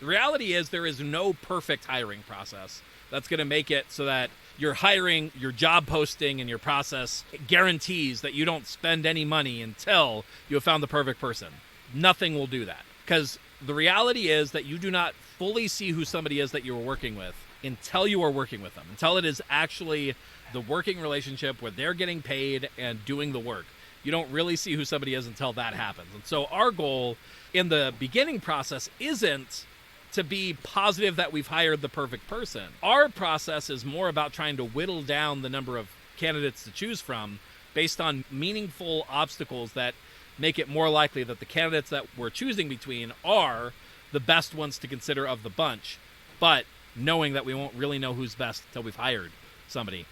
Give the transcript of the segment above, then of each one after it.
The reality is there is no perfect hiring process that's going to make it so that your hiring, your job posting, and your process guarantees that you don't spend any money until you have found the perfect person. Nothing will do that, because the reality is that you do not fully see who somebody is that you're working with until you are working with them, until it is actually the working relationship where they're getting paid and doing the work. You don't really see who somebody is until that happens. And so our goal in the beginning process isn't to be positive that we've hired the perfect person. Our process is more about trying to whittle down the number of candidates to choose from based on meaningful obstacles that make it more likely that the candidates that we're choosing between are the best ones to consider of the bunch, but knowing that we won't really know who's best until we've hired somebody.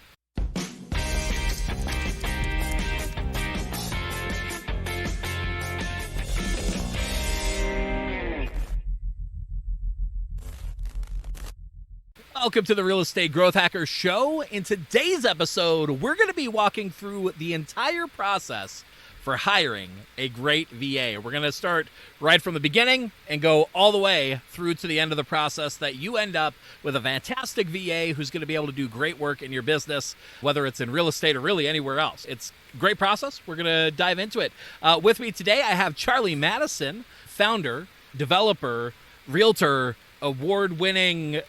Welcome to the Real Estate Growth Hacker Show. In today's episode, we're going to be walking through the entire process for hiring a great VA. We're going to start right from the beginning and go all the way through to the end of the process that you end up with a fantastic VA who's going to be able to do great work in your business, whether it's in real estate or really anywhere else. It's a great process. We're going to dive into it. With me today, I have Charlie Madison, founder, developer, realtor, award-winning,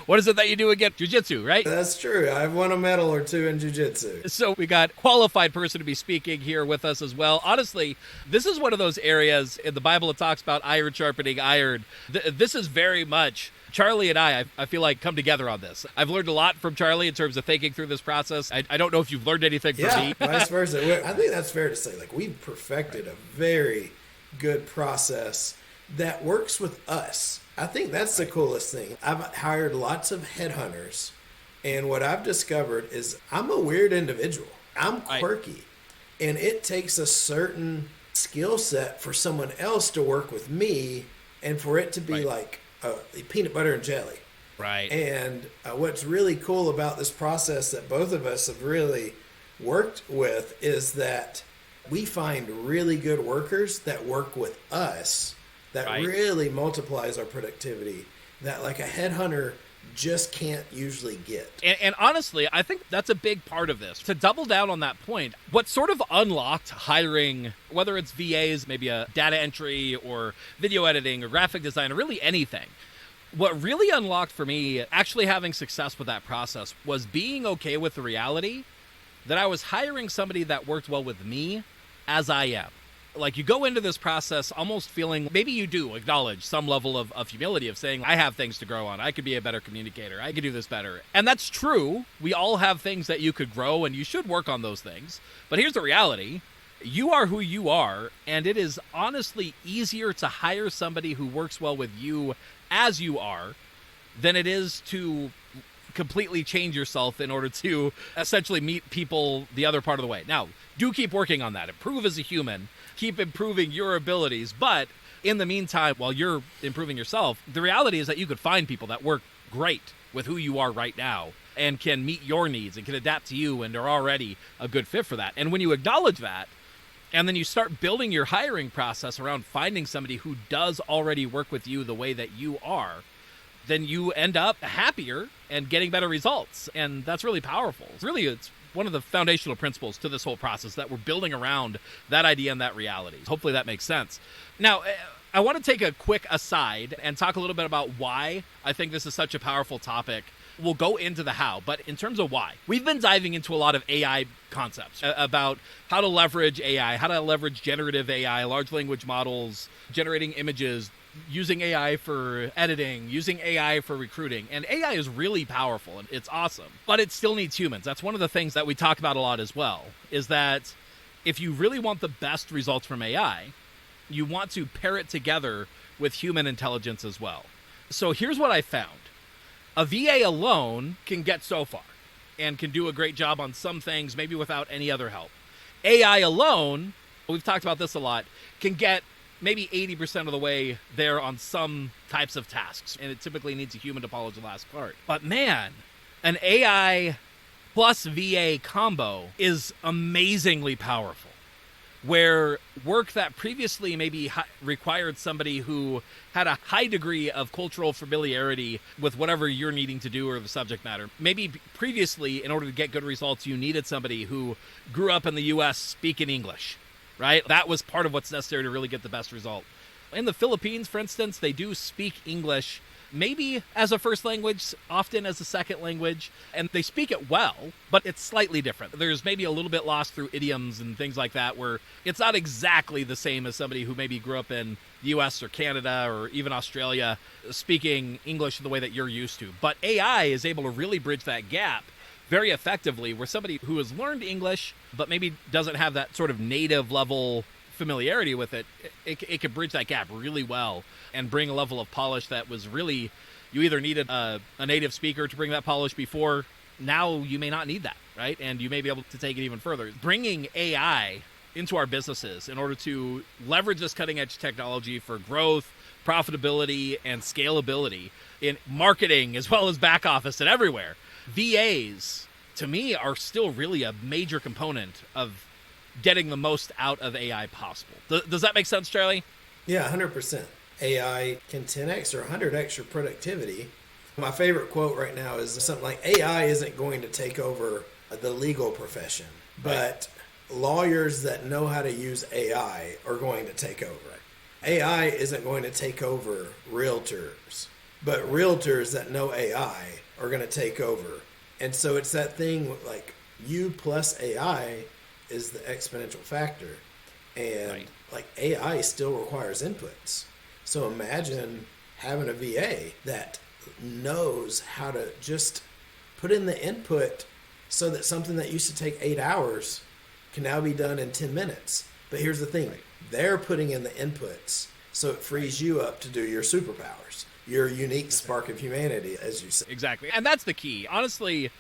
what is it that you do again? Jiu-jitsu, right? That's true. I've won a medal or two in jiu-jitsu. So we got qualified person to be speaking here with us as well. Honestly, this is one of those areas in the Bible that talks about iron sharpening iron. This is very much Charlie and I feel like, come together on this. I've learned a lot from Charlie in terms of thinking through this process. I don't know if you've learned anything from me. Yeah, vice versa. I think that's fair to say. Like, we've perfected a very good process that works with us. I think that's the coolest thing. I've hired lots of headhunters, and what I've discovered is I'm a weird individual. I'm quirky, and it takes a certain skill set for someone else to work with me and for it to be like peanut butter and jelly. Right. And what's really cool about this process that both of us have really worked with is that we find really good workers that work with us. That really multiplies our productivity that like a headhunter just can't usually get. And honestly, I think that's a big part of this. To double down on that point, what sort of unlocked hiring, whether it's VAs, maybe a data entry or video editing or graphic design or really anything, what really unlocked for me actually having success with that process was being okay with the reality that I was hiring somebody that worked well with me as I am. Like, you go into this process almost feeling, maybe you do acknowledge some level of humility of saying, I have things to grow on. I could be a better communicator. I could do this better. And that's true. We all have things that you could grow, and you should work on those things. But here's the reality. You are who you are, and it is honestly easier to hire somebody who works well with you as you are than it is to completely change yourself in order to essentially meet people the other part of the way. Now, do keep working on that. Improve as a human. Keep improving your abilities. But in the meantime, while you're improving yourself, the reality is that you could find people that work great with who you are right now and can meet your needs and can adapt to you and are already a good fit for that. And when you acknowledge that, and then you start building your hiring process around finding somebody who does already work with you the way that you are, then you end up happier and getting better results. And that's really powerful. It's one of the foundational principles to this whole process that we're building around that idea and that reality. Hopefully that makes sense. Now, I want to take a quick aside and talk a little bit about why I think this is such a powerful topic. We'll go into the how, but in terms of why, we've been diving into a lot of AI concepts about how to leverage AI, how to leverage generative AI, large language models, generating images, using AI for editing, using AI for recruiting. And AI is really powerful and it's awesome, but it still needs humans. That's one of the things that we talk about a lot as well, is that if you really want the best results from AI, you want to pair it together with human intelligence as well. So here's what I found. A VA alone can get so far and can do a great job on some things, maybe without any other help. AI alone, we've talked about this a lot, can get maybe 80% of the way there on some types of tasks, and it typically needs a human to polish the last part. But man, an AI plus VA combo is amazingly powerful. where work that previously maybe required somebody who had a high degree of cultural familiarity with whatever you're needing to do or the subject matter. Maybe previously, in order to get good results, you needed somebody who grew up in the U.S. speaking English, right? That was part of what's necessary to really get the best result. In the Philippines, for instance, they do speak English maybe as a first language, often as a second language, and they speak it well, but it's slightly different. There's maybe a little bit lost through idioms and things like that, where it's not exactly the same as somebody who maybe grew up in the US or Canada or even Australia speaking English the way that you're used to. But AI is able to really bridge that gap very effectively, where somebody who has learned English but maybe doesn't have that sort of native level familiarity with it, it could bridge that gap really well and bring a level of polish that was really, you either needed a native speaker to bring that polish before, now you may not need that, right? And you may be able to take it even further. Bringing AI into our businesses in order to leverage this cutting edge technology for growth, profitability, and scalability in marketing as well as back office and everywhere. VAs, to me, are still really a major component of getting the most out of AI possible. Does that make sense, Charlie? Yeah, 100%. AI can 10x or 100x your productivity. My favorite quote right now is something like, AI isn't going to take over the legal profession, but lawyers that know how to use AI are going to take over. AI isn't going to take over realtors, but realtors that know AI are going to take over. And so it's that thing like you plus AI is the exponential factor. And like AI still requires inputs. So imagine having a VA that knows how to just put in the input so that something that used to take 8 hours can now be done in 10 minutes. But here's the thing. They're putting in the inputs so it frees you up to do your superpowers, your unique spark of humanity, as you say. Exactly. And that's the key. Honestly,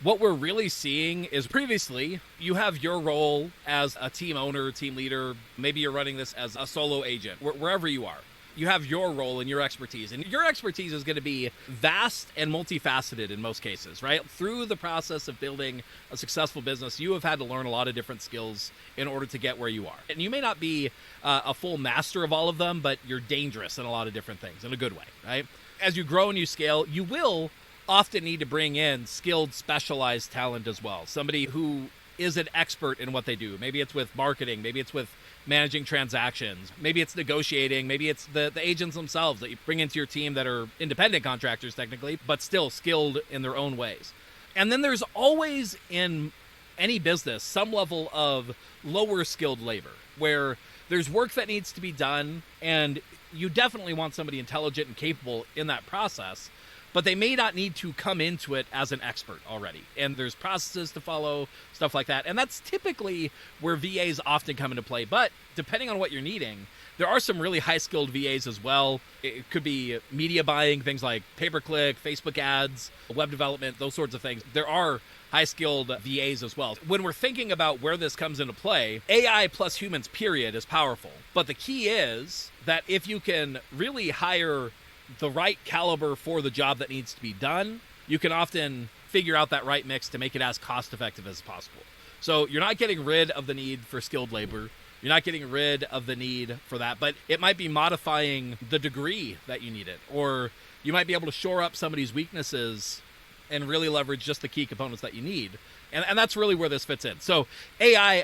what we're really seeing is previously you have your role as a team owner, team leader. Maybe you're running this as a solo agent, wherever you are. You have your role and your expertise. And your expertise is going to be vast and multifaceted in most cases, right? Through the process of building a successful business, you have had to learn a lot of different skills in order to get where you are. And you may not be a full master of all of them, but you're dangerous in a lot of different things in a good way, right? As you grow and you scale, you will often need to bring in skilled, specialized talent as well. Somebody who is an expert in what they do. Maybe it's with marketing. Maybe it's with managing transactions. Maybe it's negotiating. Maybe it's the agents themselves that you bring into your team that are independent contractors technically, but still skilled in their own ways. And then there's always in any business some level of lower skilled labor where there's work that needs to be done, and you definitely want somebody intelligent and capable in that process, but they may not need to come into it as an expert already. And there's processes to follow, stuff like that. And that's typically where VAs often come into play. But depending on what you're needing, there are some really high-skilled VAs as well. It could be media buying, things like pay-per-click, Facebook ads, web development, those sorts of things. There are high-skilled VAs as well. When we're thinking about where this comes into play, AI plus humans, period, is powerful. But the key is that if you can really hire the right caliber for the job that needs to be done, you can often figure out that right mix to make it as cost effective as possible. So you're not getting rid of the need for skilled labor. You're not getting rid of the need for that, but it might be modifying the degree that you need it, or you might be able to shore up somebody's weaknesses and really leverage just the key components that you need. And that's really where this fits in. So AI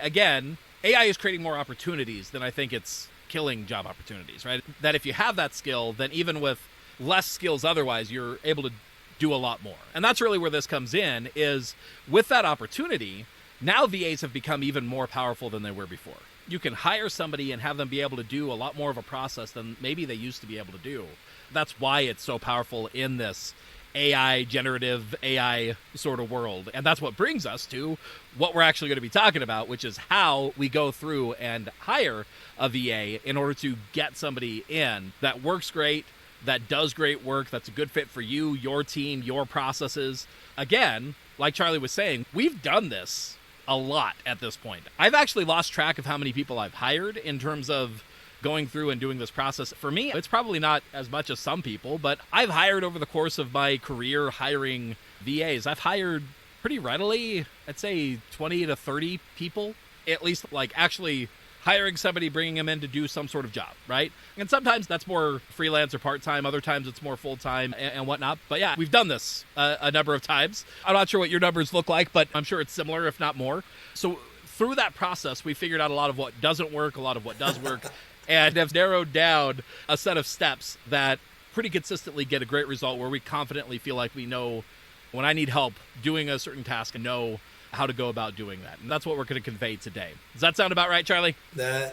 is creating more opportunities than I think it's killing job opportunities, right? That if you have that skill, then even with less skills otherwise, you're able to do a lot more. And that's really where this comes in, is with that opportunity, now VAs have become even more powerful than they were before. You can hire somebody and have them be able to do a lot more of a process than maybe they used to be able to do. That's why it's so powerful in this AI, generative AI sort of world. And that's what brings us to what we're actually going to be talking about, which is how we go through and hire a VA in order to get somebody in that works great, that does great work, that's a good fit for you, your team, your processes. Again, like Charlie was saying, we've done this a lot at this point. I've actually lost track of how many people I've hired in terms of going through and doing this process. For me, it's probably not as much as some people, but I've hired over the course of my career hiring VAs. I've hired pretty readily, I'd say 20 to 30 people, at least like actually hiring somebody, bringing them in to do some sort of job, right? And sometimes that's more freelance or part-time. Other times it's more full-time and whatnot. But yeah, we've done this a number of times. I'm not sure what your numbers look like, but I'm sure it's similar, if not more. So through that process, we figured out a lot of what doesn't work, a lot of what does work, and have narrowed down a set of steps that pretty consistently get a great result where we confidently feel like we know when I need help doing a certain task and know how to go about doing that. And that's what we're going to convey today. Does that sound about right, Charlie?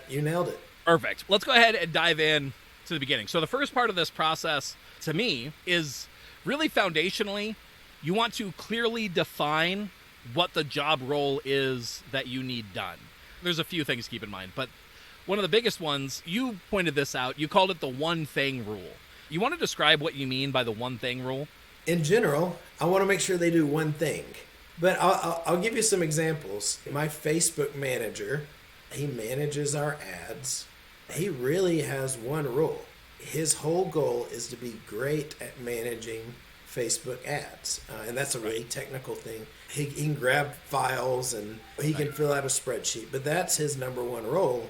You nailed it. Perfect. Let's go ahead and dive in to the beginning. So the first part of this process, to me, is really foundationally, you want to clearly define what the job role is that you need done. There's a few things to keep in mind, but one of the biggest ones, you pointed this out, you called it the one thing rule. You want to describe what you mean by the one thing rule? In general, I want to make sure they do one thing. But I'll give you some examples. My Facebook manager, he manages our ads. He really has one rule. His whole goal is to be great at managing Facebook ads. And that's a really technical thing. He can grab files and he can fill out a spreadsheet, but that's his number one role.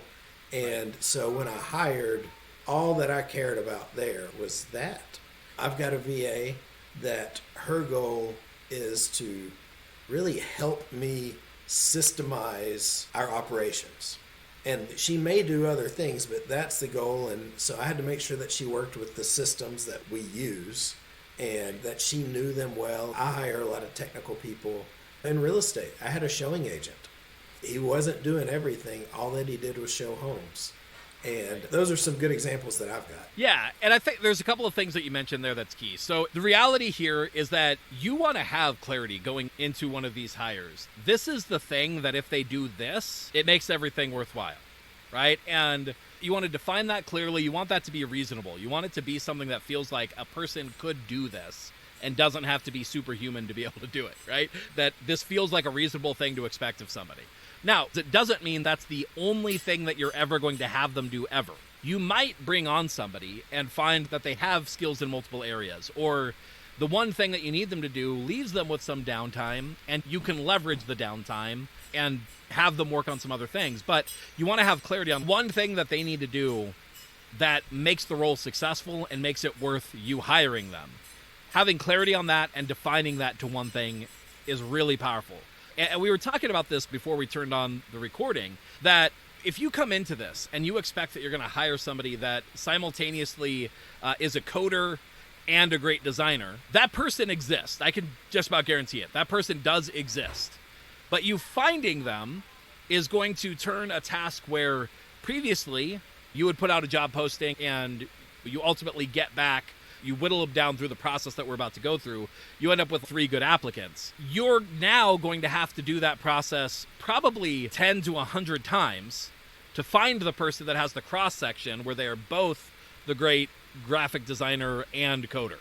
And so when I hired, all that I cared about there was that. I've got a VA that her goal is to really help me systemize our operations. And she may do other things, but that's the goal. And so I had to make sure that she worked with the systems that we use and that she knew them well. I hire a lot of technical people. In real estate, I had a showing agent. He wasn't doing everything. All that he did was show homes. And those are some good examples that I've got. Yeah, and I think there's a couple of things that you mentioned there that's key. So the reality here is that you want to have clarity going into one of these hires. This is the thing that if they do this, it makes everything worthwhile, right? And you want to define that clearly. You want that to be reasonable. You want it to be something that feels like a person could do this and doesn't have to be superhuman to be able to do it, right? That this feels like a reasonable thing to expect of somebody. Now, it doesn't mean that's the only thing that you're ever going to have them do ever. You might bring on somebody and find that they have skills in multiple areas, or the one thing that you need them to do leaves them with some downtime, and you can leverage the downtime and have them work on some other things. But you want to have clarity on one thing that they need to do that makes the role successful and makes it worth you hiring them. Having clarity on that and defining that to one thing is really powerful. And we were talking about this before we turned on the recording, that if you come into this and you expect that you're going to hire somebody that simultaneously is a coder and a great designer, that person exists. I can just about guarantee it. That person does exist. But you finding them is going to turn a task where previously you would put out a job posting and you ultimately get back, you whittle them down through the process that we're about to go through, you end up with 3 good applicants. You're now going to have to do that process probably 10 to 100 times to find the person that has the cross-section where they are both the great graphic designer and coder.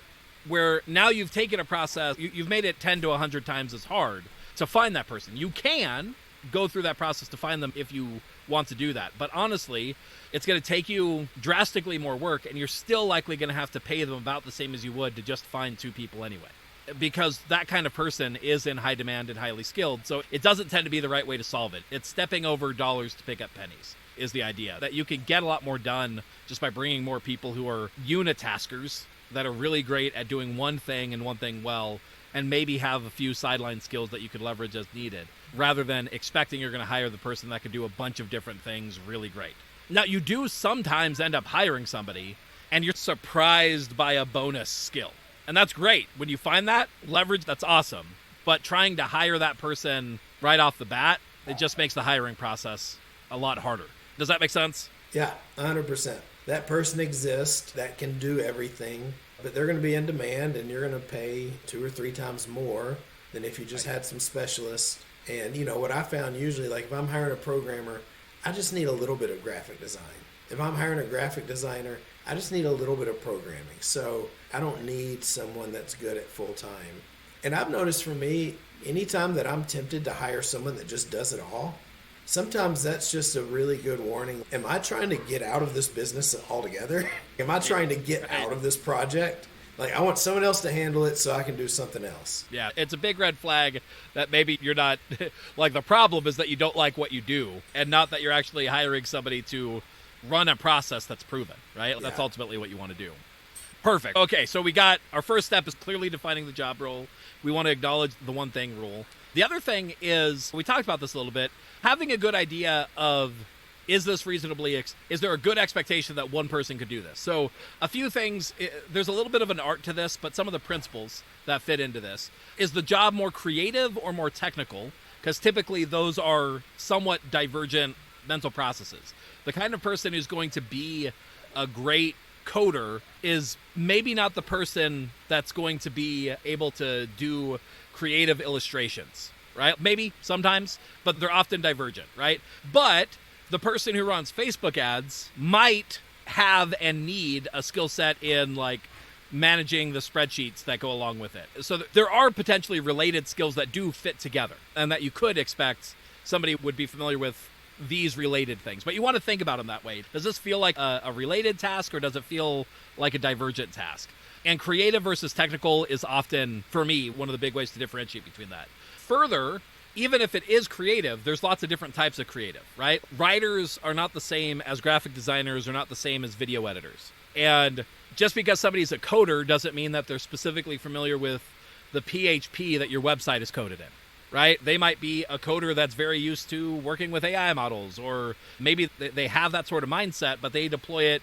Where now you've taken a process, you've made it 10 to 100 times as hard to find that person. You can go through that process to find them if you want to do that. But honestly, it's going to take you drastically more work, and you're still likely going to have to pay them about the same as you would to just find 2 people anyway. Because that kind of person is in high demand and highly skilled, so it doesn't tend to be the right way to solve it. It's stepping over dollars to pick up pennies is the idea. That you can get a lot more done just by bringing more people who are unitaskers that are really great at doing one thing and one thing well, and maybe have a few sideline skills that you could leverage as needed, rather than expecting you're going to hire the person that can do a bunch of different things really great. Now, you do sometimes end up hiring somebody, and you're surprised by a bonus skill. And that's great. When you find that, leverage, that's awesome. But trying to hire that person right off the bat, it just makes the hiring process a lot harder. Does that make sense? Yeah, 100%. That person exists that can do everything, but they're going to be in demand, and you're going to pay 2 or 3 times more than if you just had some specialists. And, you know, what I found usually, like if I'm hiring a programmer, I just need a little bit of graphic design. If I'm hiring a graphic designer, I just need a little bit of programming. So I don't need someone that's good at full time. And I've noticed for me, anytime that I'm tempted to hire someone that just does it all, sometimes that's just a really good warning. Am I trying to get out of this business altogether? Am I trying to get out of this project? Like, I want someone else to handle it so I can do something else. Yeah, it's a big red flag that maybe you're not, like, the problem is that you don't like what you do and not that you're actually hiring somebody to run a process that's proven, right? That's ultimately what you want to do. Perfect. Okay, so we got our first step is clearly defining the job role. We want to acknowledge the one thing rule. The other thing is, we talked about this a little bit, having a good idea of, is this reasonably, is there a good expectation that one person could do this? So a few things, there's a little bit of an art to this, but some of the principles that fit into this. Is the job more creative or more technical? Because typically those are somewhat divergent mental processes. The kind of person who's going to be a great coder is maybe not the person that's going to be able to do creative illustrations, right? Maybe sometimes, but they're often divergent, right? But the person who runs Facebook ads might have and need a skill set in like managing the spreadsheets that go along with it. So there are potentially related skills that do fit together and that you could expect somebody would be familiar with these related things. But you want to think about them that way. Does this feel like a related task or does it feel like a divergent task? And creative versus technical is often, for me, one of the big ways to differentiate between that. Further, even if it is creative, there's lots of different types of creative, right? Writers are not the same as graphic designers, are not the same as video editors. And just because somebody's a coder doesn't mean that they're specifically familiar with the PHP that your website is coded in, right? They might be a coder that's very used to working with AI models, or maybe they have that sort of mindset, but they deploy it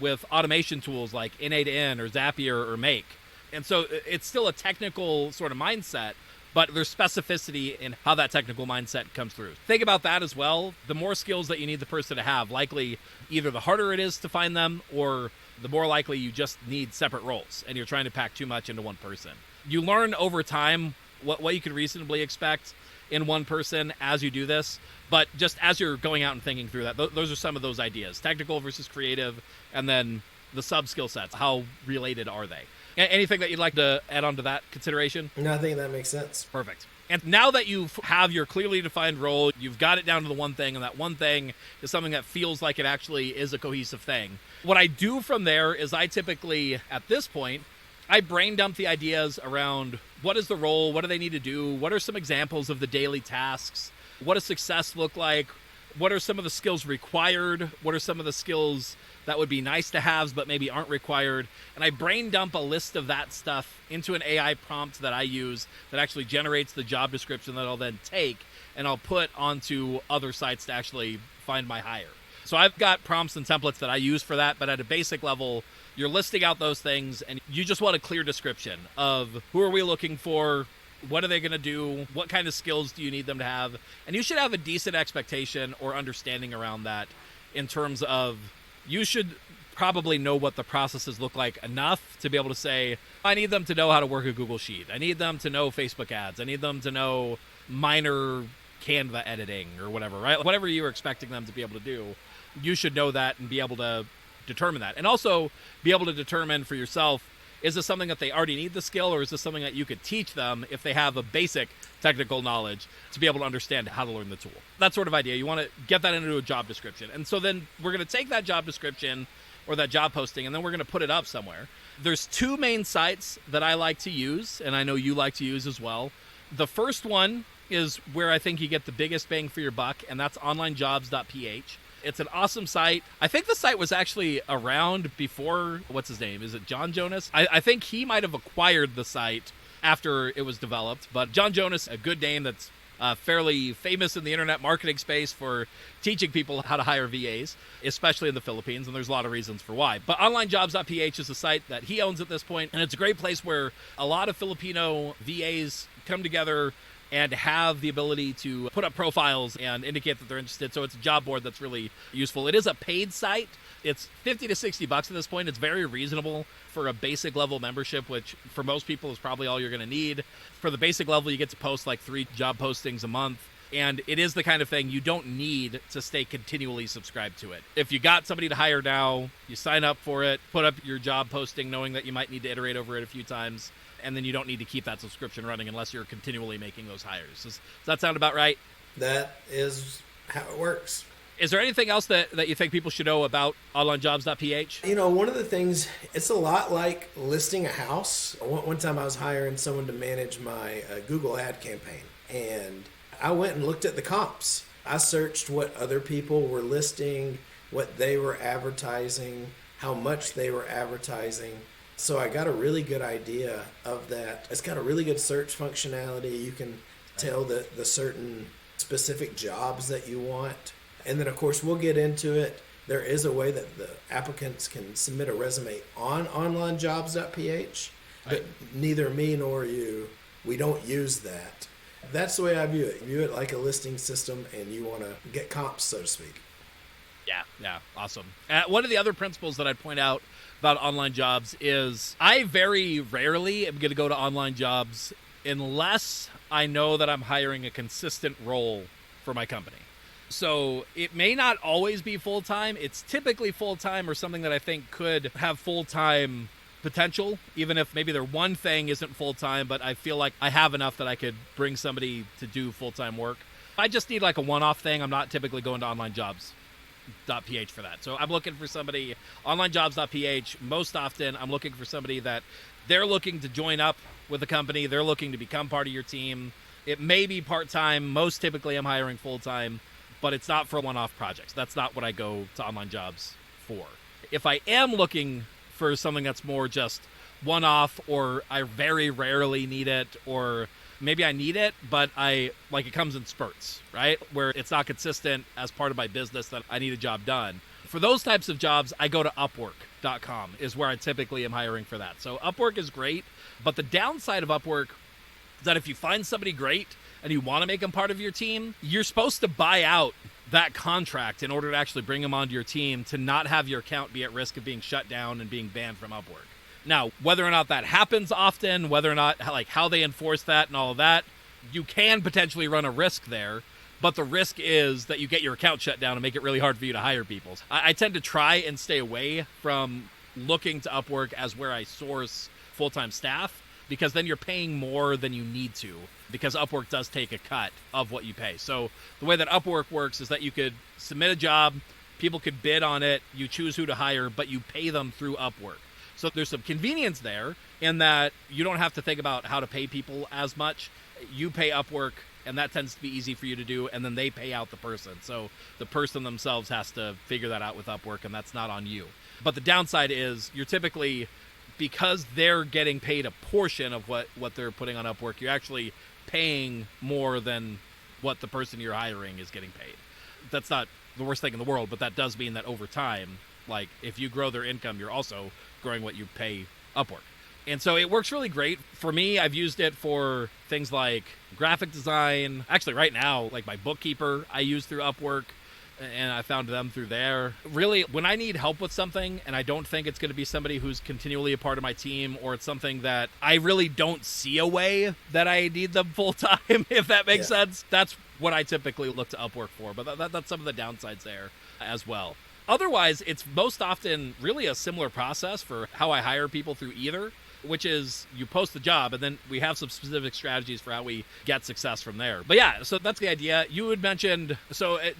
with automation tools like N8N or Zapier or Make. And so it's still a technical sort of mindset, but there's specificity in how that technical mindset comes through. Think about that as well. The more skills that you need the person to have, likely either the harder it is to find them or the more likely you just need separate roles and you're trying to pack too much into one person. You learn over time what you can reasonably expect in one person as you do this, but just as you're going out and thinking through that, those are some of those ideas: technical versus creative, and then the sub skill sets. How related are they? Anything that you'd like to add on to that consideration? No, I think that makes sense. Perfect. And now that you have your clearly defined role, you've got it down to the one thing, and that one thing is something that feels like it actually is a cohesive thing. What I do from there is I typically, at this point, I brain dump the ideas around what is the role, what do they need to do, what are some examples of the daily tasks, what does success look like, what are some of the skills required, what are some of the skills that would be nice to have but maybe aren't required, and I brain dump a list of that stuff into an AI prompt that I use that actually generates the job description that I'll then take and I'll put onto other sites to actually find my hire. So I've got prompts and templates that I use for that, but at a basic level, you're listing out those things and you just want a clear description of who are we looking for, what are they going to do, what kind of skills do you need them to have, and you should have a decent expectation or understanding around that in terms of you should probably know what the processes look like enough to be able to say, I need them to know how to work a Google Sheet. I need them to know Facebook ads. I need them to know minor Canva editing or whatever, right? Whatever you're expecting them to be able to do, you should know that and be able to determine that. And also be able to determine for yourself, is this something that they already need the skill, or is this something that you could teach them if they have a basic technical knowledge to be able to understand how to learn the tool? That sort of idea. You want to get that into a job description. And so then we're going to take that job description or that job posting, and then we're going to put it up somewhere. There's two main sites that I like to use, and I know you like to use as well. The first one is where I think you get the biggest bang for your buck, and that's onlinejobs.ph. It's an awesome site. I think the site was actually around before, what's his name? Is it John Jonas? I think he might have acquired the site after it was developed. But John Jonas, a good name that's fairly famous in the internet marketing space for teaching people how to hire VAs, especially in the Philippines, and there's a lot of reasons for why. But onlinejobs.ph is a site that he owns at this point, and it's a great place where a lot of Filipino VAs come together and have the ability to put up profiles and indicate that they're interested. So it's a job board that's really useful. It is a paid site. It's $50 to $60 at this point. It's very reasonable for a basic level membership, which for most people is probably all you're going to need. For the basic level, you get to post like 3 job postings a month. And it is the kind of thing you don't need to stay continually subscribed to it. If you got somebody to hire now, you sign up for it, put up your job posting knowing that you might need to iterate over it a few times, and then you don't need to keep that subscription running unless you're continually making those hires. Does that sound about right? That is how it works. Is there anything else that you think people should know about onlinejobs.ph? One of the things, it's a lot like listing a house. One time I was hiring someone to manage my Google ad campaign, and I went and looked at the comps. I searched what other people were listing, what they were advertising, how much they were advertising. So I got a really good idea of that. It's got a really good search functionality. You can tell the certain specific jobs that you want. And then, of course, we'll get into it. There is a way that the applicants can submit a resume on onlinejobs.ph, but neither me nor you, we don't use that. That's the way I view it. View it like a listing system, and you want to get comps, so to speak. Yeah, awesome. One of the other principles that I'd point out about online jobs is I very rarely am going to go to online jobs unless I know that I'm hiring a consistent role for my company. So it may not always be full-time. It's typically full-time or something that I think could have full-time potential, even if maybe their one thing isn't full-time, but I feel like I have enough that I could bring somebody to do full-time work. I just need like a one-off thing. I'm not typically going to onlinejobs.ph for that. So I'm looking for somebody, onlinejobs.ph, most often I'm looking for somebody that they're looking to join up with the company. They're looking to become part of your team. It may be part-time. Most typically I'm hiring full-time, but it's not for one-off projects. That's not what I go to online jobs for. If I am looking for something that's more just one-off, or I very rarely need it, or maybe I need it, but it comes in spurts, right? Where it's not consistent as part of my business that I need a job done. For those types of jobs, I go to Upwork.com is where I typically am hiring for that. So Upwork is great, but the downside of Upwork is that if you find somebody great and you want to make them part of your team, you're supposed to buy out that contract in order to actually bring them onto your team to not have your account be at risk of being shut down and being banned from Upwork. Now, whether or not that happens often, whether or not how they enforce that and all of that, you can potentially run a risk there, but the risk is that you get your account shut down and make it really hard for you to hire people. I tend to try and stay away from looking to Upwork as where I source full-time staff, because then you're paying more than you need to, because Upwork does take a cut of what you pay. So the way that Upwork works is that you could submit a job, people could bid on it, you choose who to hire, but you pay them through Upwork. So there's some convenience there in that you don't have to think about how to pay people as much. You pay Upwork, and that tends to be easy for you to do, and then they pay out the person. So the person themselves has to figure that out with Upwork, and that's not on you. But the downside is you're typically, because they're getting paid a portion of what they're putting on Upwork, you're actually paying more than what the person you're hiring is getting paid. That's not the worst thing in the world, but that does mean that over time, like if you grow their income, you're also growing what you pay Upwork. And so it works really great. For me, I've used it for things like graphic design. Actually, right now, like my bookkeeper, I use through Upwork, and I found them through there. Really, when I need help with something and I don't think it's going to be somebody who's continually a part of my team, or it's something that I really don't see a way that I need them full time, if that makes sense, that's what I typically look to Upwork for. But that's some of the downsides there as well. Otherwise, it's most often really a similar process for how I hire people through either, which is you post the job, and then we have some specific strategies for how we get success from there. But yeah, so that's the idea. You had mentioned,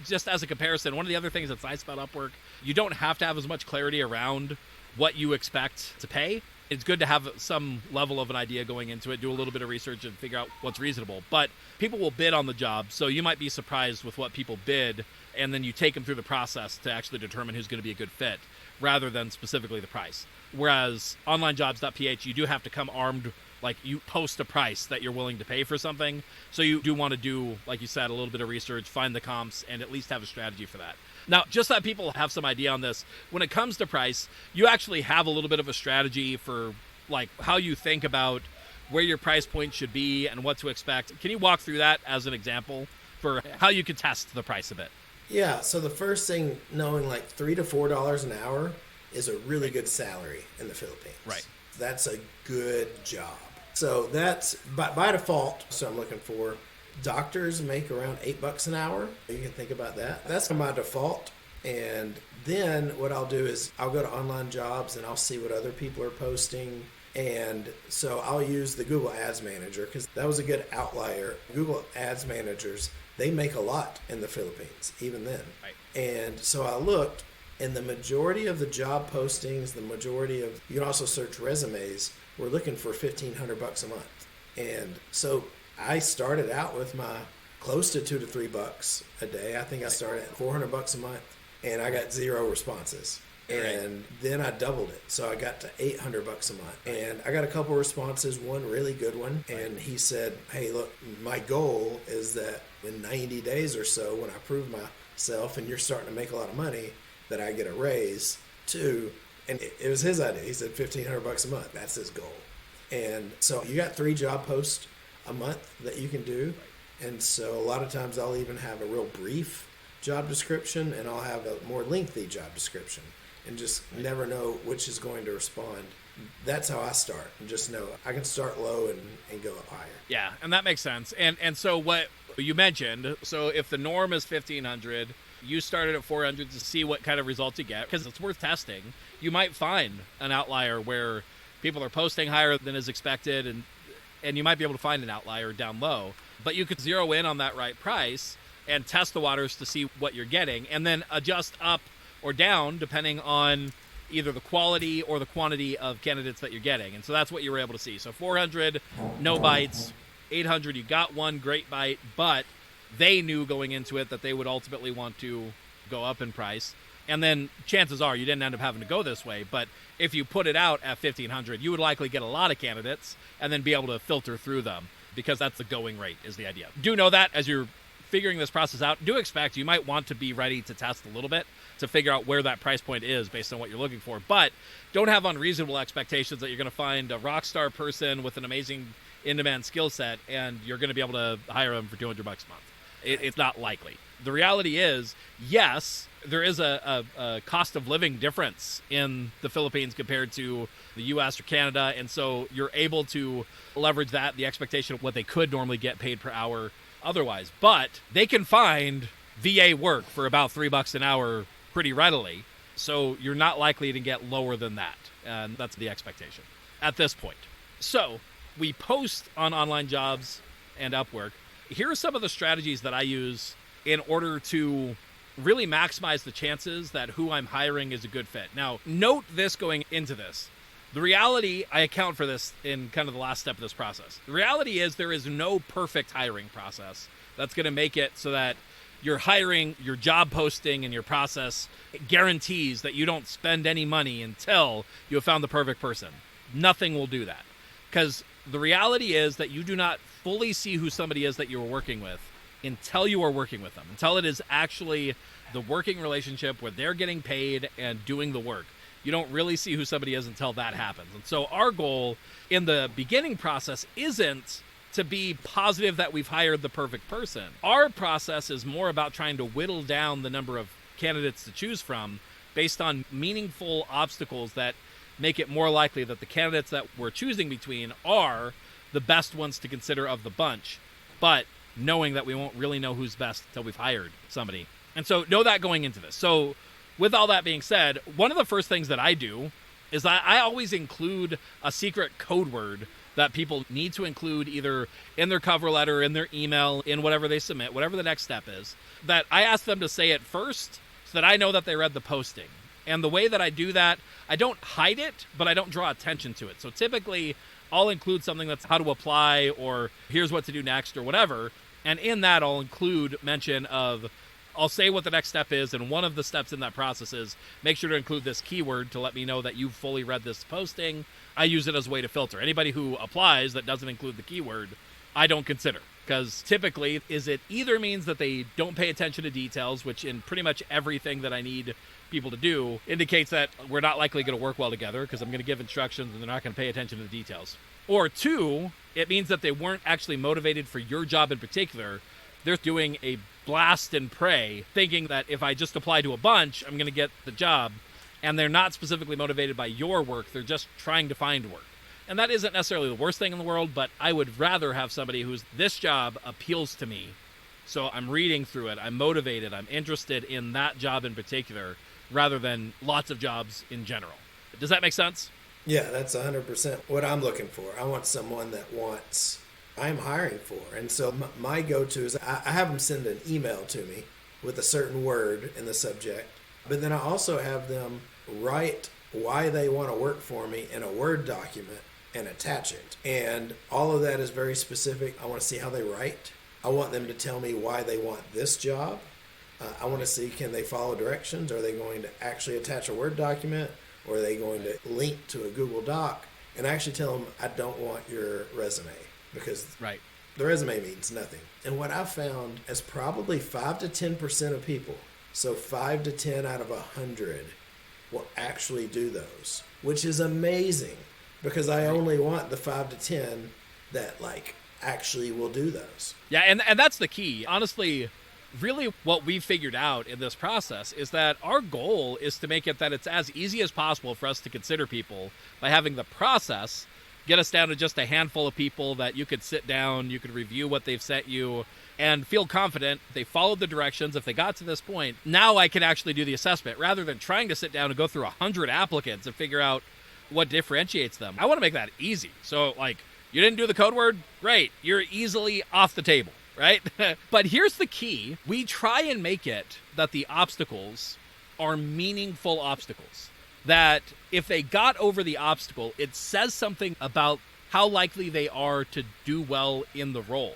just as a comparison, one of the other things that's nice about Upwork, you don't have to have as much clarity around what you expect to pay. It's good to have some level of an idea going into it, do a little bit of research and figure out what's reasonable. But people will bid on the job, so you might be surprised with what people bid, and then you take them through the process to actually determine who's going to be a good fit, rather than specifically the price. Whereas onlinejobs.ph, you do have to come armed, like you post a price that you're willing to pay for something. So you do want to do, like you said, a little bit of research, find the comps, and at least have a strategy for that. Now, just so that people have some idea on this, when it comes to price, you actually have a little bit of a strategy for like how you think about where your price point should be and what to expect. Can you walk through that as an example for how you could test the price a bit? Yeah, so the first thing, knowing like $3 to $4 an hour is a really good salary in the Philippines. Right. That's a good job. So that's by default. So I'm looking for doctors make around $8 an hour. You can think about that. That's my default. And then what I'll do is I'll go to online jobs and I'll see what other people are posting. And so I'll use the Google Ads Manager because that was a good outlier. Google Ads Managers, they make a lot in the Philippines, even then. Right. And so I looked, and the majority of the job postings, you can also search resumes, we're looking for $1,500 a month. And so I started out with my close to $2 to $3 a day. I think I started at $400 a month, and I got 0 responses. And then I doubled it. So I got to $800 a month. And I got a couple responses, one really good one. And he said, hey, look, my goal is that in 90 days or so, when I prove myself and you're starting to make a lot of money, that I get a raise too. And it was his idea. He said $1,500 a month. That's his goal. And so you got 3 job posts a month that you can do. And so a lot of times I'll even have a real brief job description, and I'll have a more lengthy job description, and just never know which is going to respond. That's how I start, and just know I can start low and go up higher. Yeah, and that makes sense. And so what you mentioned, so if the norm is 1,500, you started at 400 to see what kind of results you get, because it's worth testing. You might find an outlier where people are posting higher than is expected, and you might be able to find an outlier down low. But you could zero in on that right price and test the waters to see what you're getting, and then adjust up or down depending on either the quality or the quantity of candidates that you're getting. And so that's what you were able to see. So 400, no bites. 800, you got one great bite, but they knew going into it that they would ultimately want to go up in price. And then chances are you didn't end up having to go this way, but if you put it out at 1,500, you would likely get a lot of candidates and then be able to filter through them, because that's the going rate is the idea. Do know that as you're figuring this process out, do expect you might want to be ready to test a little bit to figure out where that price point is based on what you're looking for. But don't have unreasonable expectations that you're going to find a rock star person with an amazing in-demand skill set and you're going to be able to hire them for $200 a month. It's not likely. The reality is, yes, there is a cost of living difference in the Philippines compared to the U.S. or Canada, and so you're able to leverage that, the expectation of what they could normally get paid per hour otherwise. But they can find VA work for about $3 an hour pretty readily, so you're not likely to get lower than that, and that's the expectation at this point. So we post on Online Jobs and Upwork. Here are some of the strategies that I use in order to really maximize the chances that who I'm hiring is a good fit. Now, note this going into this. The reality, I account for this in kind of the last step of this process. The reality is there is no perfect hiring process that's going to make it so that your hiring, your job posting, and your process guarantees that you don't spend any money until you have found the perfect person. Nothing will do that. Because the reality is that you do not fully see who somebody is that you're working with until you are working with them, until it is actually the working relationship where they're getting paid and doing the work. You don't really see who somebody is until that happens. And so our goal in the beginning process isn't to be positive that we've hired the perfect person. Our process is more about trying to whittle down the number of candidates to choose from based on meaningful obstacles that make it more likely that the candidates that we're choosing between are the best ones to consider of the bunch, but knowing that we won't really know who's best until we've hired somebody. And so know that going into this. So with all that being said, one of the first things that I do is that I always include a secret code word that people need to include either in their cover letter, in their email, in whatever they submit, whatever the next step is, that I ask them to say it first so that I know that they read the posting. And the way that I do that, I don't hide it, but I don't draw attention to it. So typically, I'll include something that's how to apply or here's what to do next or whatever. And in that, I'll include mention of, I'll say what the next step is, and one of the steps in that process is make sure to include this keyword to let me know that you've fully read this posting. I use it as a way to filter. Anybody who applies that doesn't include the keyword, I don't consider. Because typically, it either means that they don't pay attention to details, which in pretty much everything that I need people to do indicates that we're not likely going to work well together because I'm going to give instructions and they're not going to pay attention to the details. Or two, it means that they weren't actually motivated for your job in particular. They're doing a blast and pray, thinking that if I just apply to a bunch, I'm going to get the job. And they're not specifically motivated by your work. They're just trying to find work. And that isn't necessarily the worst thing in the world, but I would rather have somebody who's, this job appeals to me. So I'm reading through it. I'm motivated. I'm interested in that job in particular, rather than lots of jobs in general. Does that make sense? Yeah, that's 100% what I'm looking for. I want someone that I'm hiring for. And so my go-to is I have them send an email to me with a certain word in the subject. But then I also have them write why they want to work for me in a Word document and attach it. And all of that is very specific. I want to see how they write. I want them to tell me why they want this job. I want to see, can they follow directions? Are they going to actually attach a Word document? Or are they going to link to a Google Doc? And I actually tell them, I don't want your resume, because the resume means nothing. And what I've found is probably 5 to 10% of people, so 5 to 10 out of 100 will actually do those, which is amazing, because I only want the 5 to 10 that actually will do those. Yeah, and that's the key. Honestly, really what we've figured out in this process is that our goal is to make it that it's as easy as possible for us to consider people by having the process get us down to just a handful of people that you could sit down, you could review what they've sent you, and feel confident they followed the directions. If they got to this point, now I can actually do the assessment rather than trying to sit down and go through 100 applicants and figure out what differentiates them. I want to make that easy. So, you didn't do the code word? Great. You're easily off the table, right? But here's the key. We try and make it that the obstacles are meaningful obstacles. That if they got over the obstacle, it says something about how likely they are to do well in the role.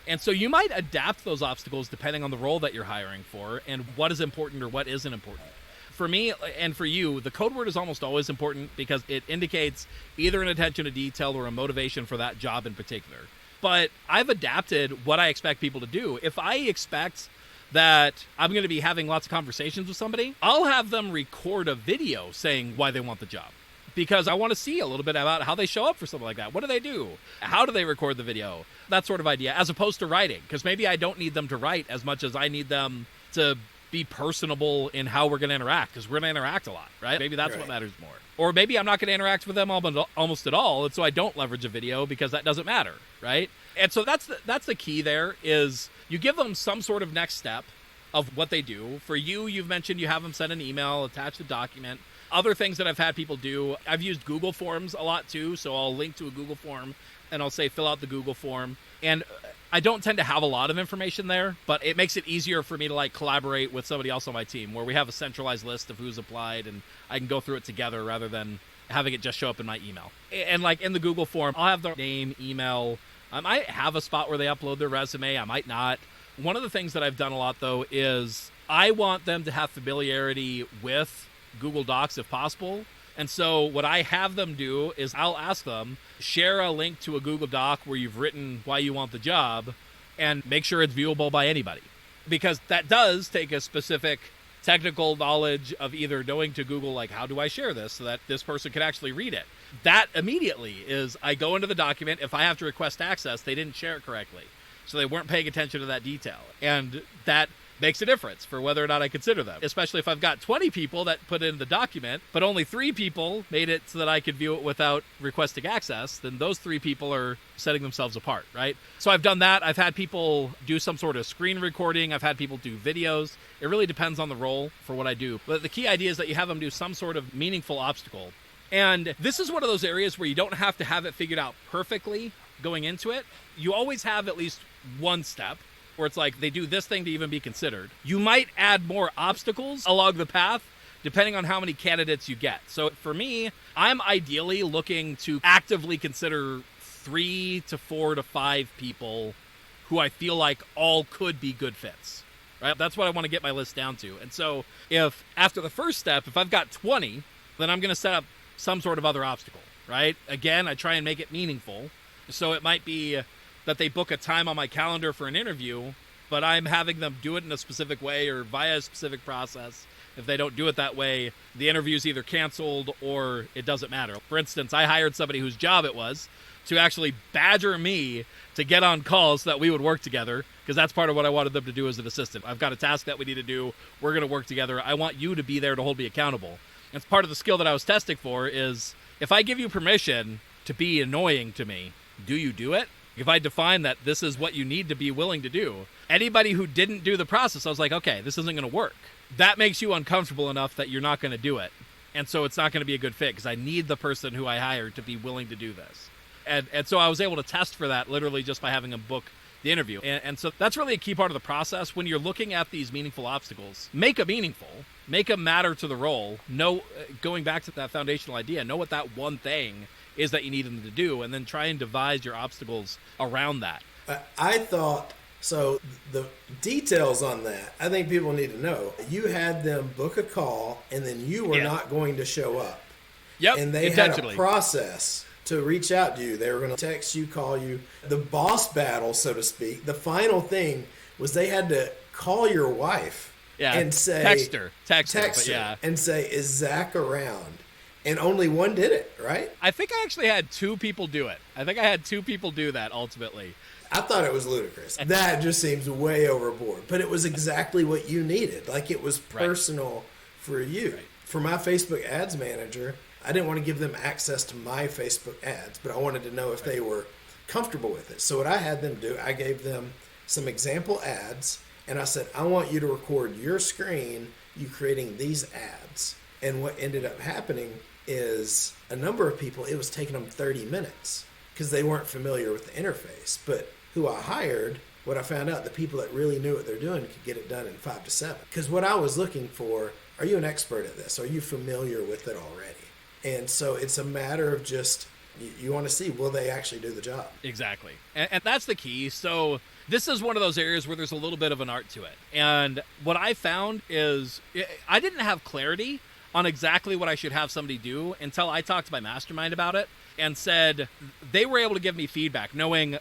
And so you might adapt those obstacles depending on the role that you're hiring for and what is important or what isn't important. For me and for you, the code word is almost always important because it indicates either an attention to detail or a motivation for that job in particular. But I've adapted what I expect people to do. If I expect that I'm going to be having lots of conversations with somebody, I'll have them record a video saying why they want the job. Because I want to see a little bit about how they show up for something like that. What do they do? How do they record the video? That sort of idea, as opposed to writing. Because maybe I don't need them to write as much as I need them to be personable in how we're going to interact, because we're going to interact a lot, right? Maybe that's what matters more. Or maybe I'm not going to interact with them almost at all, and so I don't leverage a video because that doesn't matter, right? And so that's the key there is you give them some sort of next step of what they do. For you, you've mentioned you have them send an email, attach the document. Other things that I've had people do, I've used Google Forms a lot too, so I'll link to a Google form and I'll say fill out the Google form. And I don't tend to have a lot of information there, but it makes it easier for me to collaborate with somebody else on my team where we have a centralized list of who's applied and I can go through it together rather than having it just show up in my email. And in the Google form, I'll have their name, email. I might have a spot where they upload their resume. I might not. One of the things that I've done a lot, though, is I want them to have familiarity with Google Docs if possible. And so what I have them do is I'll ask them, share a link to a Google Doc where you've written why you want the job and make sure it's viewable by anybody. Because that does take a specific technical knowledge of either knowing to Google, how do I share this so that this person can actually read it? That immediately is I go into the document. If I have to request access, they didn't share it correctly. So they weren't paying attention to that detail. And that makes a difference for whether or not I consider them, especially if I've got 20 people that put in the document, but only 3 people made it so that I could view it without requesting access, then those 3 people are setting themselves apart, right? So I've done that. I've had people do some sort of screen recording. I've had people do videos. It really depends on the role for what I do. But the key idea is that you have them do some sort of meaningful obstacle. And this is one of those areas where you don't have to have it figured out perfectly going into it. You always have at least one step where it's they do this thing to even be considered. You might add more obstacles along the path depending on how many candidates you get. So for me, I'm ideally looking to actively consider 3 to 4 to 5 people who I feel like all could be good fits, right? That's what I want to get my list down to. And so if after the first step, if I've got 20, then I'm going to set up some sort of other obstacle, right? Again, I try and make it meaningful. So it might be that they book a time on my calendar for an interview, but I'm having them do it in a specific way or via a specific process. If they don't do it that way, the interview's either canceled or it doesn't matter. For instance, I hired somebody whose job it was to actually badger me to get on calls so that we would work together, because that's part of what I wanted them to do as an assistant. I've got a task that we need to do. We're going to work together. I want you to be there to hold me accountable. And part of the skill that I was testing for is if I give you permission to be annoying to me, do you do it? If I define that this is what you need to be willing to do, anybody who didn't do the process, I was like, okay, this isn't going to work. That makes you uncomfortable enough that you're not going to do it. And so it's not going to be a good fit because I need the person who I hired to be willing to do this. And so I was able to test for that literally just by having them book the interview. And so that's really a key part of the process. When you're looking at these meaningful obstacles, make them meaningful, make them matter to the role. Know, going back to that foundational idea, know what that one thing is that you need them to do, and then try and devise your obstacles around that. I thought, so the details on that, I think people need to know. You had them book a call, and then you were not going to show up. Yep, and they had a process to reach out to you. They were going to text you, call you. The boss battle, so to speak, the final thing was they had to call your wife and say, text her, and say, is Zach around? And only one did it, right? I think I actually had 2 people do it. I think I had 2 people do that ultimately. I thought it was ludicrous. That just seems way overboard. But it was exactly what you needed. Like, it was personal for you. Right. For my Facebook ads manager, I didn't want to give them access to my Facebook ads, but I wanted to know if they were comfortable with it. So what I had them do, I gave them some example ads, and I said, I want you to record your screen, you creating these ads. And what ended up happening is a number of people, it was taking them 30 minutes because they weren't familiar with the interface. But who I hired, what I found out, the people that really knew what they're doing could get it done in 5 to 7. Because what I was looking for, are you an expert at this? Are you familiar with it already? And so it's a matter of just, you want to see, will they actually do the job? Exactly. And that's the key. So this is one of those areas where there's a little bit of an art to it. And what I found is I didn't have clarity on exactly what I should have somebody do until I talked to my mastermind about it and said they were able to give me feedback, knowing,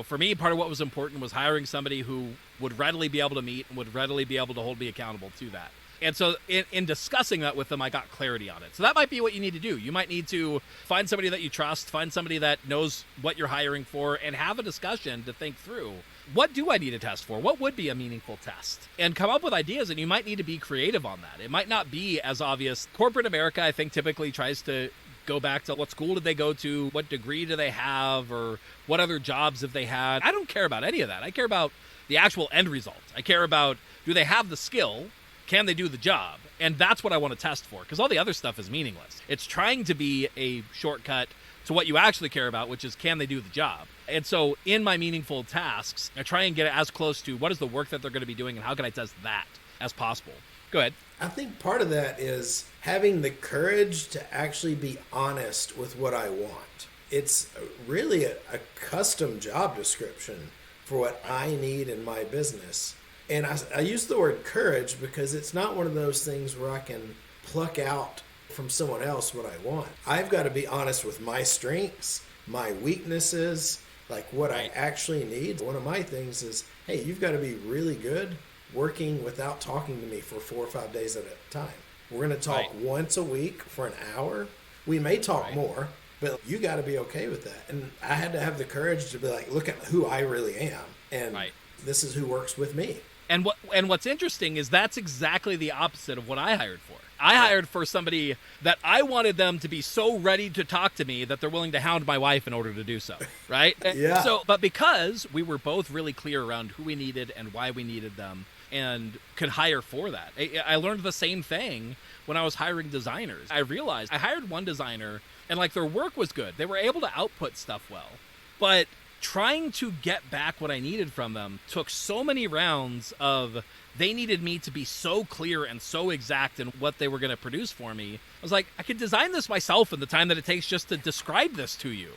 for me, part of what was important was hiring somebody who would readily be able to meet and would readily be able to hold me accountable to that. And so in discussing that with them, I got clarity on it. So that might be what you need to do. You might need to find somebody that you trust, find somebody that knows what you're hiring for, and have a discussion to think through, what do I need to test for? What would be a meaningful test? And come up with ideas, and you might need to be creative on that. It might not be as obvious. Corporate America, I think, typically tries to go back to what school did they go to, what degree do they have, or what other jobs have they had. I don't care about any of that. I care about the actual end result. I care about, do they have the skill? Can they do the job? And that's what I want to test for, because all the other stuff is meaningless. It's trying to be a shortcut to what you actually care about, which is, can they do the job? And so in my meaningful tasks, I try and get it as close to what is the work that they're going to be doing and how can I test that as possible. Go ahead. I think part of that is having the courage to actually be honest with what I want. It's really a custom job description for what I need in my business. And I use the word courage because it's not one of those things where I can pluck out from someone else what I want. I've got to be honest with my strengths, my weaknesses, like what I actually need. One of my things is, hey, you've got to be really good working without talking to me for 4 or 5 days at a time. We're going to talk once a week for an hour. We may talk more, but you got to be okay with that. And I had to have the courage to be like, look at who I really am. And this is who works with me. And what's interesting is that's exactly the opposite of what I hired for. I hired for somebody that I wanted them to be so ready to talk to me that they're willing to hound my wife in order to do so, right? Yeah. So, but because we were both really clear around who we needed and why we needed them and could hire for that. I learned the same thing when I was hiring designers. I realized I hired one designer and their work was good. They were able to output stuff well, but trying to get back what I needed from them took so many rounds of, they needed me to be so clear and so exact in what they were going to produce for me. I was like, I could design this myself in the time that it takes just to describe this to you.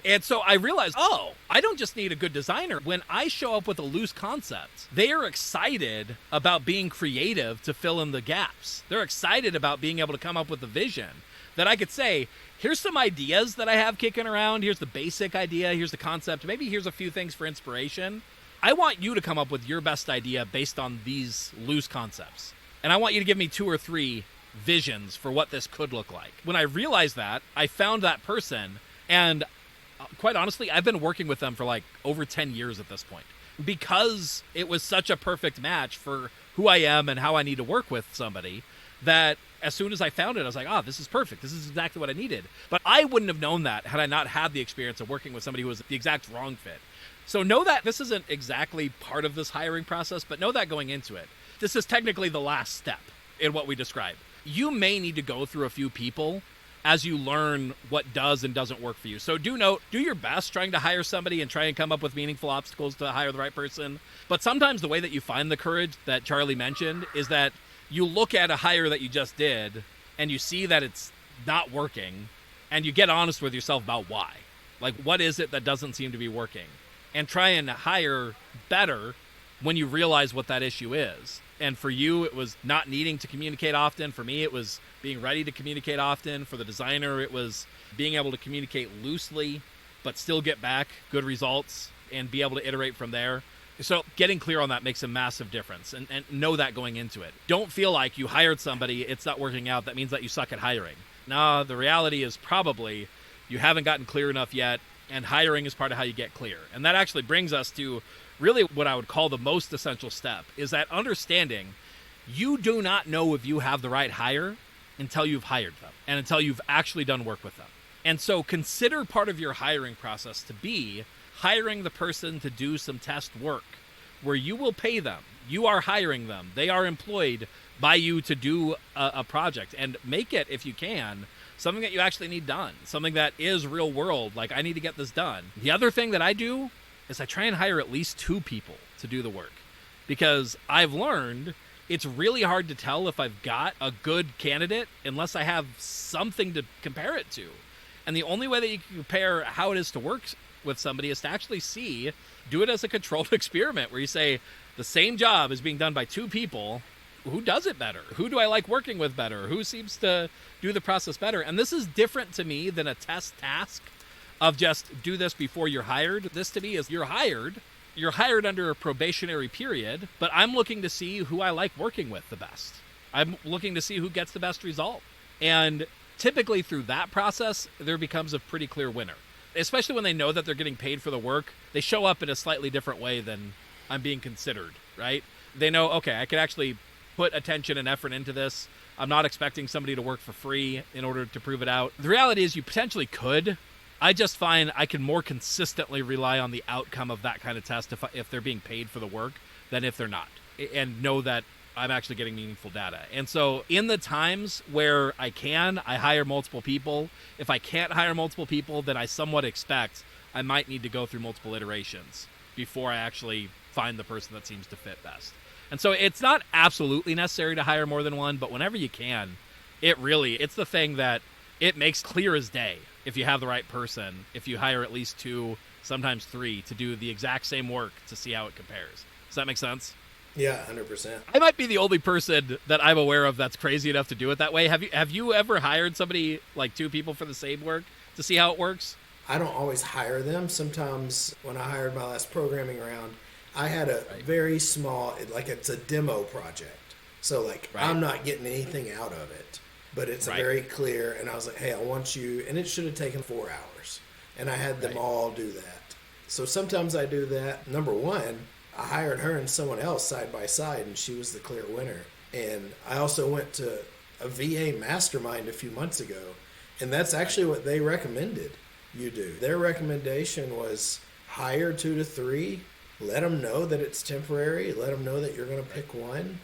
And so I realized, I don't just need a good designer. When I show up with a loose concept, they are excited about being creative to fill in the gaps. They're excited about being able to come up with a vision that I could say, here's some ideas that I have kicking around. Here's the basic idea. Here's the concept. Maybe here's a few things for inspiration. I want you to come up with your best idea based on these loose concepts. And I want you to give me 2 or 3 visions for what this could look like. When I realized that, I found that person, and quite honestly, I've been working with them for over 10 years at this point, because it was such a perfect match for who I am and how I need to work with somebody, that as soon as I found it, I was like, this is perfect. This is exactly what I needed. But I wouldn't have known that had I not had the experience of working with somebody who was the exact wrong fit. So know that this isn't exactly part of this hiring process, but know that going into it, this is technically the last step in what we described. You may need to go through a few people as you learn what does and doesn't work for you. So do your best trying to hire somebody and try and come up with meaningful obstacles to hire the right person. But sometimes the way that you find the courage that Charlie mentioned is that you look at a hire that you just did and you see that it's not working, and you get honest with yourself about why. Like, what is it that doesn't seem to be working? And try and hire better when you realize what that issue is. And for you, it was not needing to communicate often. For me, it was being ready to communicate often. For the designer, it was being able to communicate loosely, but still get back good results and be able to iterate from there. So getting clear on that makes a massive difference, and know that going into it. Don't feel like you hired somebody, it's not working out, that means that you suck at hiring. No, the reality is probably you haven't gotten clear enough yet, and hiring is part of how you get clear. And that actually brings us to really what I would call the most essential step, is that understanding you do not know if you have the right hire until you've hired them and until you've actually done work with them. And so consider part of your hiring process to be hiring the person to do some test work where you will pay them. You are hiring them. They are employed by you to do a project, and make it, if you can, something that you actually need done, something that is real world. Like, I need to get this done. The other thing that I do is I try and hire at least 2 people to do the work, because I've learned it's really hard to tell if I've got a good candidate unless I have something to compare it to. And the only way that you can compare how it is to work with somebody is to actually do it as a controlled experiment where you say the same job is being done by 2 people. Who does it better? Who do I like working with better? Who seems to do the process better? And this is different to me than a test task of just do this before you're hired. This to me is you're hired under a probationary period, but I'm looking to see who I like working with the best. I'm looking to see who gets the best result. And typically through that process, there becomes a pretty clear winner. Especially when they know that they're getting paid for the work, they show up in a slightly different way than I'm being considered, right? They know, okay, I could actually put attention and effort into this. I'm not expecting somebody to work for free in order to prove it out. The reality is you potentially could. I just find I can more consistently rely on the outcome of that kind of test if they're being paid for the work than if they're not, and know that I'm actually getting meaningful data. And so in the times where I hire multiple people. If I can't hire multiple people, then I somewhat expect I might need to go through multiple iterations before I actually find the person that seems to fit best. And so it's not absolutely necessary to hire more than one, but whenever you can, it's the thing that it makes clear as day if you have the right person, if you hire at least 2, sometimes 3, to do the exact same work to see how it compares. Does that make sense? Yeah, 100%. I might be the only person that I'm aware of that's crazy enough to do it that way. Have you ever hired somebody, like 2 people for the same work to see how it works? I don't always hire them. Sometimes when I hired my last programming round, I had a very small, like it's a demo project. So I'm not getting anything out of it, but it's very clear. And I was like, hey, I want you, and it should have taken 4 hours. And I had them all do that. So sometimes I do that. Number one, I hired her and someone else side by side, and she was the clear winner. And I also went to a VA mastermind a few months ago, and that's actually what they recommended you do. Their recommendation was hire 2 to 3, let them know that it's temporary, let them know that you're going to pick one,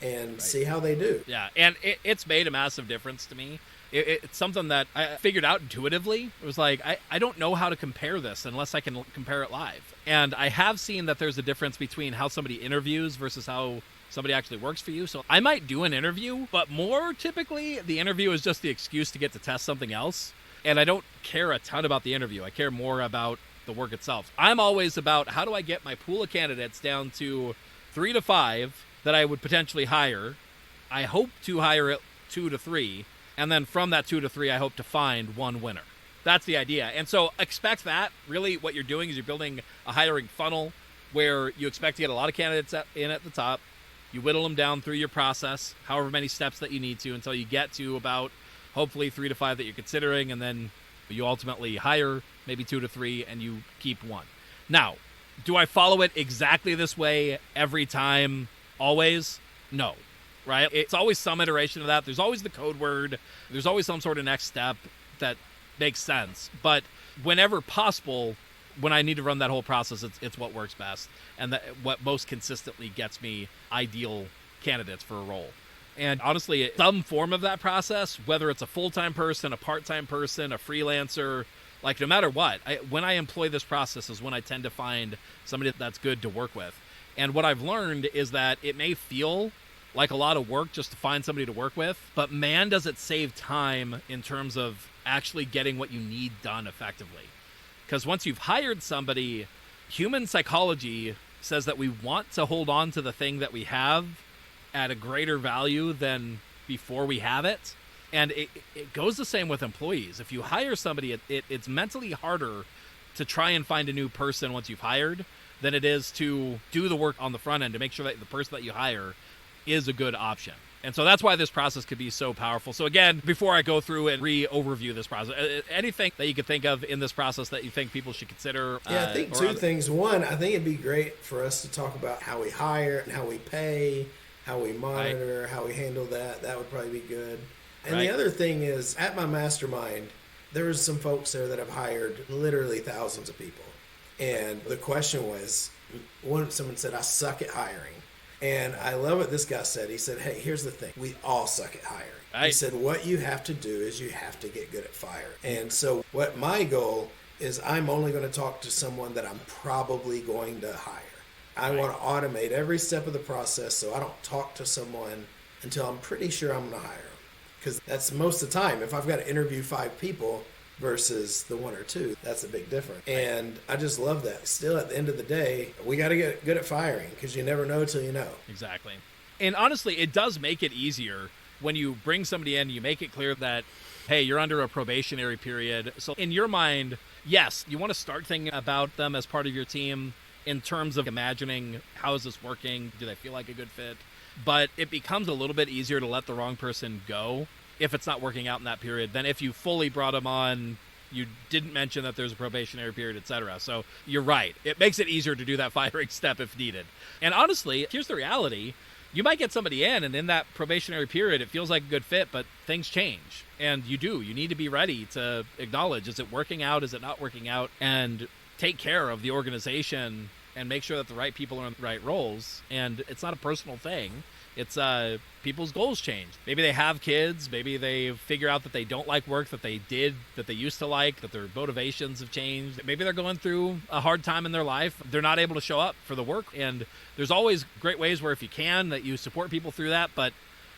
and see how they do. Yeah, and it's made a massive difference to me. It's something that I figured out intuitively. It was like, I don't know how to compare this unless I can compare it live. And I have seen that there's a difference between how somebody interviews versus how somebody actually works for you. So I might do an interview, but more typically the interview is just the excuse to get to test something else. And I don't care a ton about the interview. I care more about the work itself. I'm always about how do I get my pool of candidates down to 3 to 5 that I would potentially hire. I hope to hire 2 to 3. And then from that 2 to 3, I hope to find one winner. That's the idea. And so expect that. Really what you're doing is you're building a hiring funnel where you expect to get a lot of candidates in at the top. You whittle them down through your process, however many steps that you need to, until you get to about hopefully 3 to 5 that you're considering. And then you ultimately hire maybe 2 to 3 and you keep one. Now, do I follow it exactly this way every time, always? No. Right? It's always some iteration of that. There's always the code word. There's always some sort of next step that makes sense. But whenever possible, when I need to run that whole process, it's what works best and what most consistently gets me ideal candidates for a role. And honestly, some form of that process, whether it's a full-time person, a part-time person, a freelancer, like no matter what, when I employ this process is when I tend to find somebody that's good to work with. And what I've learned is that it may feel like a lot of work just to find somebody to work with, but man, does it save time in terms of actually getting what you need done effectively. Because once you've hired somebody, human psychology says that we want to hold on to the thing that we have at a greater value than before we have it. And it goes the same with employees. If you hire somebody, it's mentally harder to try and find a new person once you've hired than it is to do the work on the front end to make sure that the person that you hire is a good option. And so that's why this process could be so powerful. So again, before I go through and overview this process, anything that you could think of in this process that you think people should consider? Yeah, I think two things. One, I think it'd be great for us to talk about how we hire and how we pay, how we monitor, how we handle that. That would probably be good. And the other thing is, at my mastermind, there was some folks there that have hired literally thousands of people. And the question was, someone said, I suck at hiring. And I love what this guy said. He said, hey, here's the thing. We all suck at hiring. He said, what you have to do is you have to get good at firing. And so what my goal is, I'm only going to talk to someone that I'm probably going to hire. I want to automate every step of the process so I don't talk to someone until I'm pretty sure I'm going to hire them. Because that's most of the time. If I've got to interview 5 people versus the 1 or 2, that's a big difference. And I just love that. Still, at the end of the day, we got to get good at firing because you never know till you know. Exactly. And honestly, it does make it easier when you bring somebody in, you make it clear that, hey, you're under a probationary period. So in your mind, yes, you want to start thinking about them as part of your team in terms of imagining, how is this working? Do they feel like a good fit? But it becomes a little bit easier to let the wrong person go if it's not working out in that period than if you fully brought them on, you didn't mention that there's a probationary period, etc. So you're right. It makes it easier to do that firing step if needed. And honestly, here's the reality. You might get somebody in, and in that probationary period, it feels like a good fit, but things change. And you need to be ready to acknowledge, is it working out? Is it not working out? And take care of the organization and make sure that the right people are in the right roles. And it's not a personal thing. It's people's goals change. Maybe they have kids. Maybe they figure out that they don't like work that they used to like, that their motivations have changed. Maybe they're going through a hard time in their life. They're not able to show up for the work. And there's always great ways where if you can, that you support people through that. But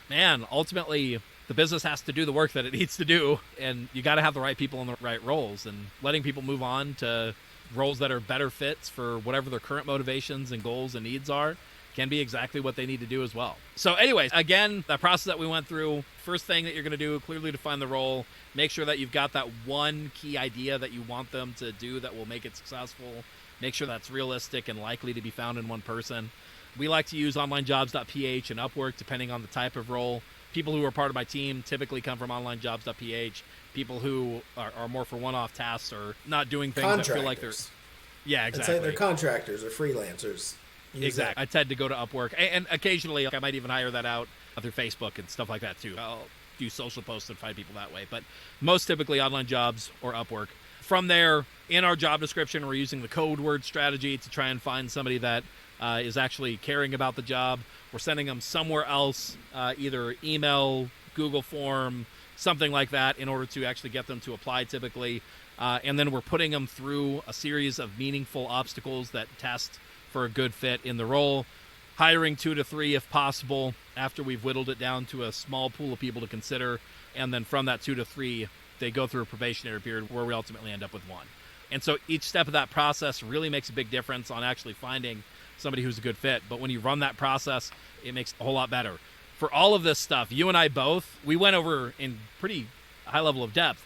man, ultimately, the business has to do the work that it needs to do. And you got to have the right people in the right roles, and letting people move on to roles that are better fits for whatever their current motivations and goals and needs are can be exactly what they need to do as well. So anyways, again, that process that we went through, first thing that you're going to do, clearly define the role, make sure that you've got that one key idea that you want them to do that will make it successful, make sure that's realistic and likely to be found in one person. We like to use onlinejobs.ph and Upwork depending on the type of role. People who are part of my team typically come from onlinejobs.ph. People who are more for one-off tasks or not doing things that feel like they're... Yeah, exactly. They're contractors or freelancers. Exactly. I tend to go to Upwork, and occasionally I might even hire that out through Facebook and stuff like that too. I'll do social posts and find people that way, but most typically Online Jobs or Upwork. From there, in our job description, we're using the code word strategy to try and find somebody that is actually caring about the job. We're sending them somewhere else, either email, Google form, something like that, in order to actually get them to apply typically. And then we're putting them through a series of meaningful obstacles that test for a good fit in the role, hiring 2 to 3 if possible after we've whittled it down to a small pool of people to consider. And then from that 2 to 3, they go through a probationary period where we ultimately end up with 1. And so each step of that process really makes a big difference on actually finding somebody who's a good fit. But when you run that process, it makes it a whole lot better. For all of this stuff, you and I both, we went over in pretty high level of depth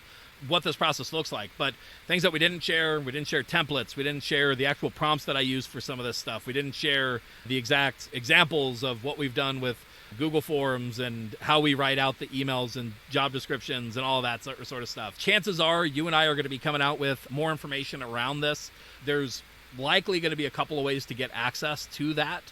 what this process looks like, but things that we didn't share templates, we didn't share the actual prompts that I use for some of this stuff, we didn't share the exact examples of what we've done with Google Forms and how we write out the emails and job descriptions and all that sort of stuff. Chances are you and I are going to be coming out with more information around this. There's likely going to be a couple of ways to get access to that.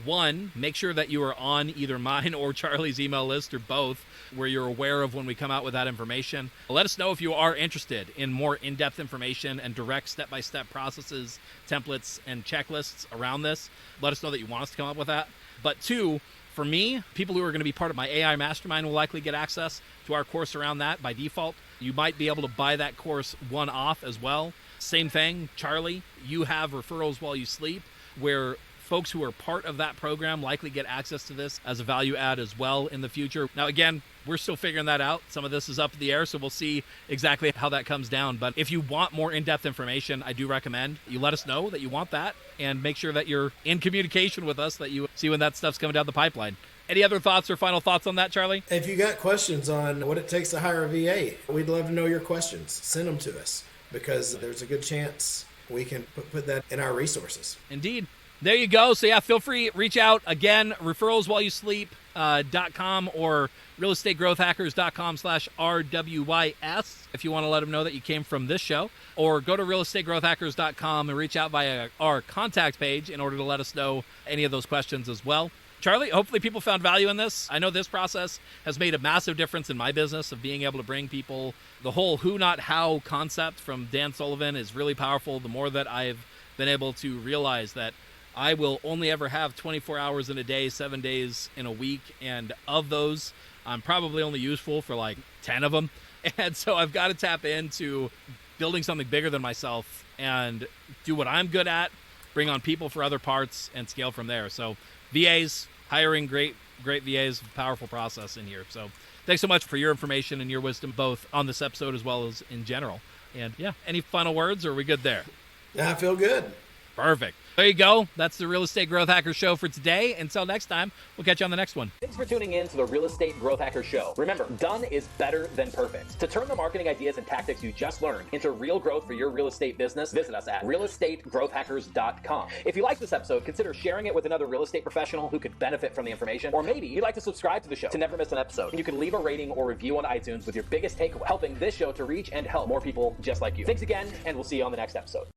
One, make sure that you are on either mine or Charlie's email list or both, where you're aware of when we come out with that information. Let us know if you are interested in more in-depth information and direct step-by-step processes, templates, and checklists around this. Let us know that you want us to come up with that. But 2, For me, people who are going to be part of my AI mastermind will likely get access to our course around that by default. You might be able to buy that course one-off as well. Same thing, Charlie, you have referrals while you sleep, where folks who are part of that program likely get access to this as a value add as well in the future. Now, again, we're still figuring that out. Some of this is up in the air, so we'll see exactly how that comes down. But if you want more in-depth information, I do recommend you let us know that you want that and make sure that you're in communication with us, that you see when that stuff's coming down the pipeline. Any other thoughts or final thoughts on that, Charlie? If you got questions on what it takes to hire a VA, we'd love to know your questions. Send them to us, because there's a good chance we can put that in our resources. Indeed. There you go. So yeah, feel free, reach out. Again, referralswhileyouSleep.com or realestategrowthhackers.com/RWYS if you want to let them know that you came from this show, or go to realestategrowthhackers.com and reach out via our contact page in order to let us know any of those questions as well. Charlie, hopefully people found value in this. I know this process has made a massive difference in my business of being able to bring people. The whole who, not how concept from Dan Sullivan is really powerful. The more that I've been able to realize that I will only ever have 24 hours in a day, 7 days in a week. And of those, I'm probably only useful for like 10 of them. And so I've got to tap into building something bigger than myself and do what I'm good at, bring on people for other parts, and scale from there. So VAs, hiring great VAs, powerful process in here. So thanks so much for your information and your wisdom, both on this episode as well as in general. And yeah, any final words, or are we good there? Yeah, I feel good. Perfect. There you go. That's the Real Estate Growth Hacker Show for today. Until next time, we'll catch you on the next one. Thanks for tuning in to the Real Estate Growth Hacker Show. Remember, done is better than perfect. To turn the marketing ideas and tactics you just learned into real growth for your real estate business, visit us at realestategrowthhackers.com. If you like this episode, consider sharing it with another real estate professional who could benefit from the information, or maybe you'd like to subscribe to the show to never miss an episode. And you can leave a rating or review on iTunes with your biggest takeaway, helping this show to reach and help more people just like you. Thanks again, and we'll see you on the next episode.